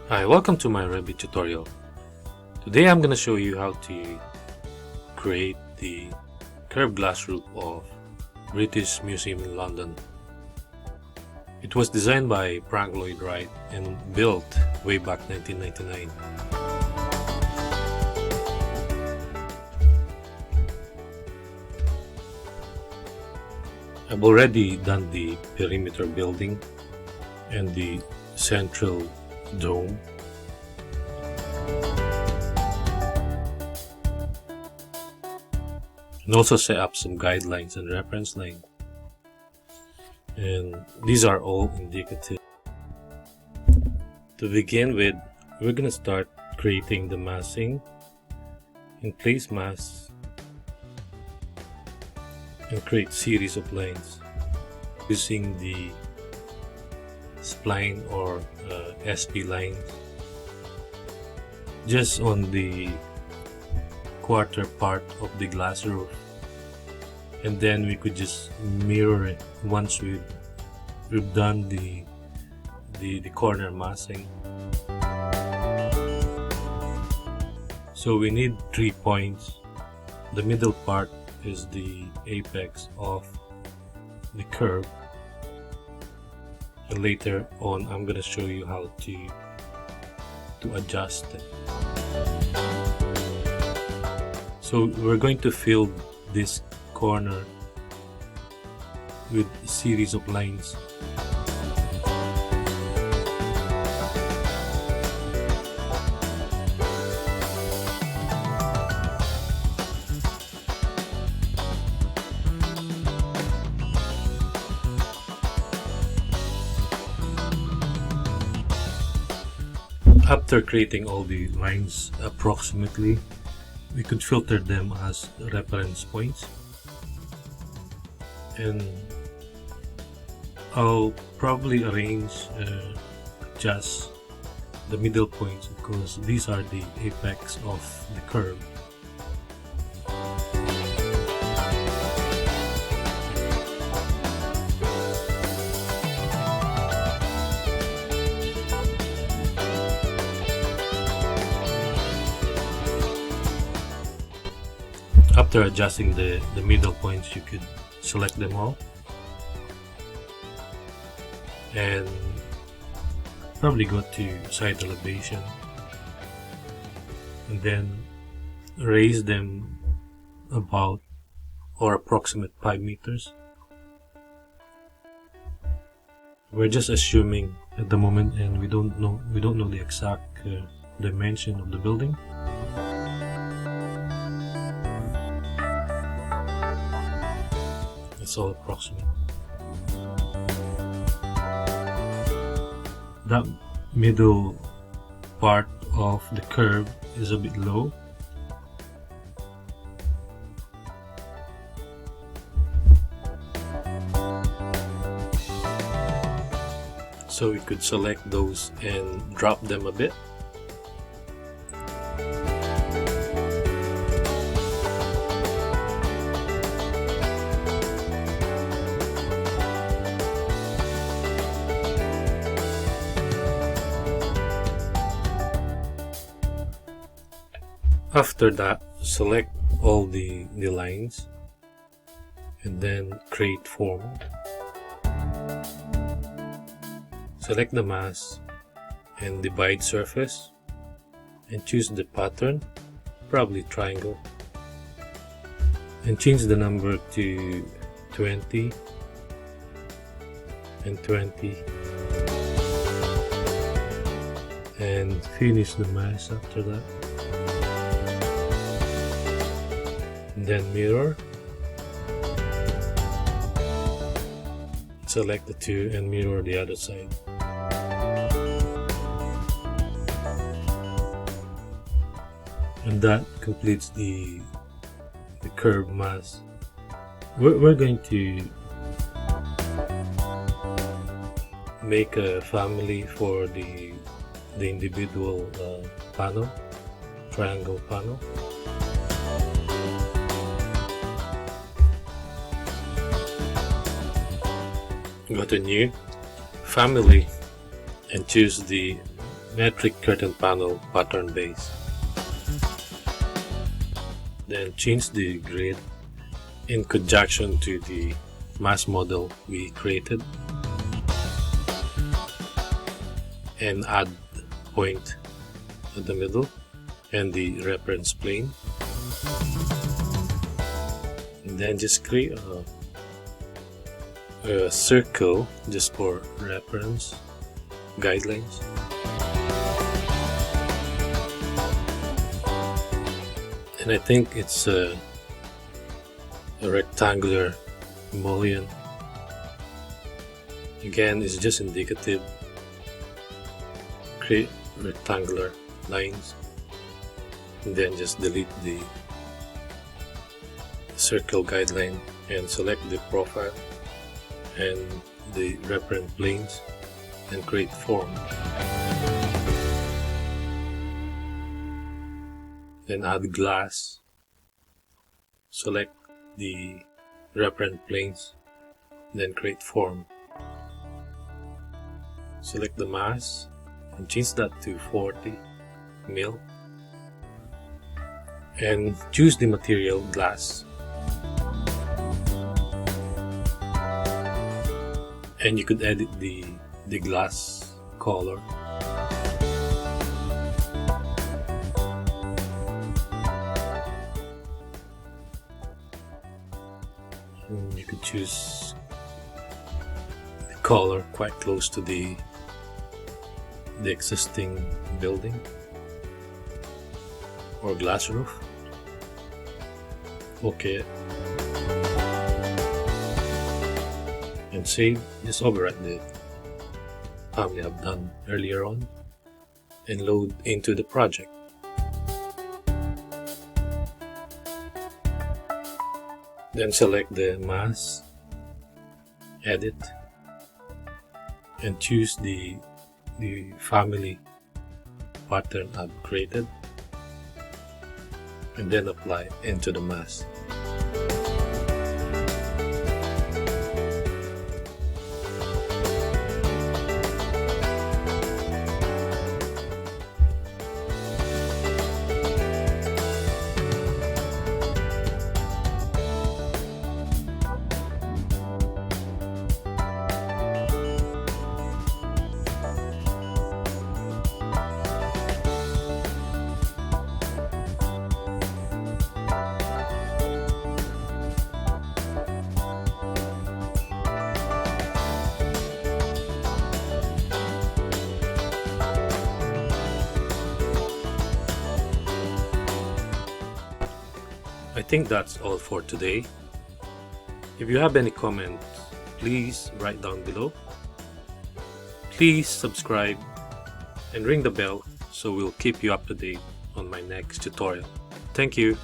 Hi, welcome to my Revit tutorial. Today I'm going to show you how to create the curved glass roof of British Museum in London. It was designed by Frank Lloyd Wright and built way back 1999. I've already done the perimeter building and the central dome. And also set up some guidelines and reference line. And these are all indicative. To begin with, we're going to start creating the massing and place mass and create series of lines using the spline or SP lines just on the quarter part of the glass roof, and then we could just mirror it once we've done the corner massing. So we need 3 points. The middle part is the apex of the curve, and later on I'm gonna show you how to adjust it. So we're going to fill this corner with a series of lines. After creating all the lines approximately, we could filter them as reference points, and I'll probably adjust the middle points because these are the apex of the curve. After adjusting the middle points, you could select them all and probably go to side elevation and then raise them about or approximate 5 meters. We're just assuming at the moment, and we don't know the exact dimension of the building. It's all approximate. That middle part of the curve is a bit low, so we could select those and drop them a bit. After that, select all the lines and then create form. Select the mass and divide surface and choose the pattern, probably triangle, and change the number to 20 and 20 and finish the mass after that. And then mirror, select the two and mirror the other side. And that completes the curved mass. We're going to make a family for the individual panel, triangle panel. Go to new, family, and choose the metric curtain panel pattern base. Then change the grid in conjunction to the mass model we created and add point at the middle and the reference plane, and then just create a circle just for reference guidelines. And I think it's a rectangular mullion. Again, it's just indicative. Create rectangular lines and then just delete the circle guideline and select the profile and the reference planes and create form. Then add glass, select the reference planes, then create form. Select the mass and change that to 40 mil and choose the material glass, and you could edit the glass color. And you could choose the color quite close to the existing building or glass roof. Okay, and save. Just overwrite the family I've done earlier on and load into the project. Then select the mass, edit, and choose the family pattern I've created, and then apply into the mass. I think that's all for today. If you have any comments, please write down below. Please subscribe and ring the bell so we'll keep you up to date on my next tutorial. Thank you.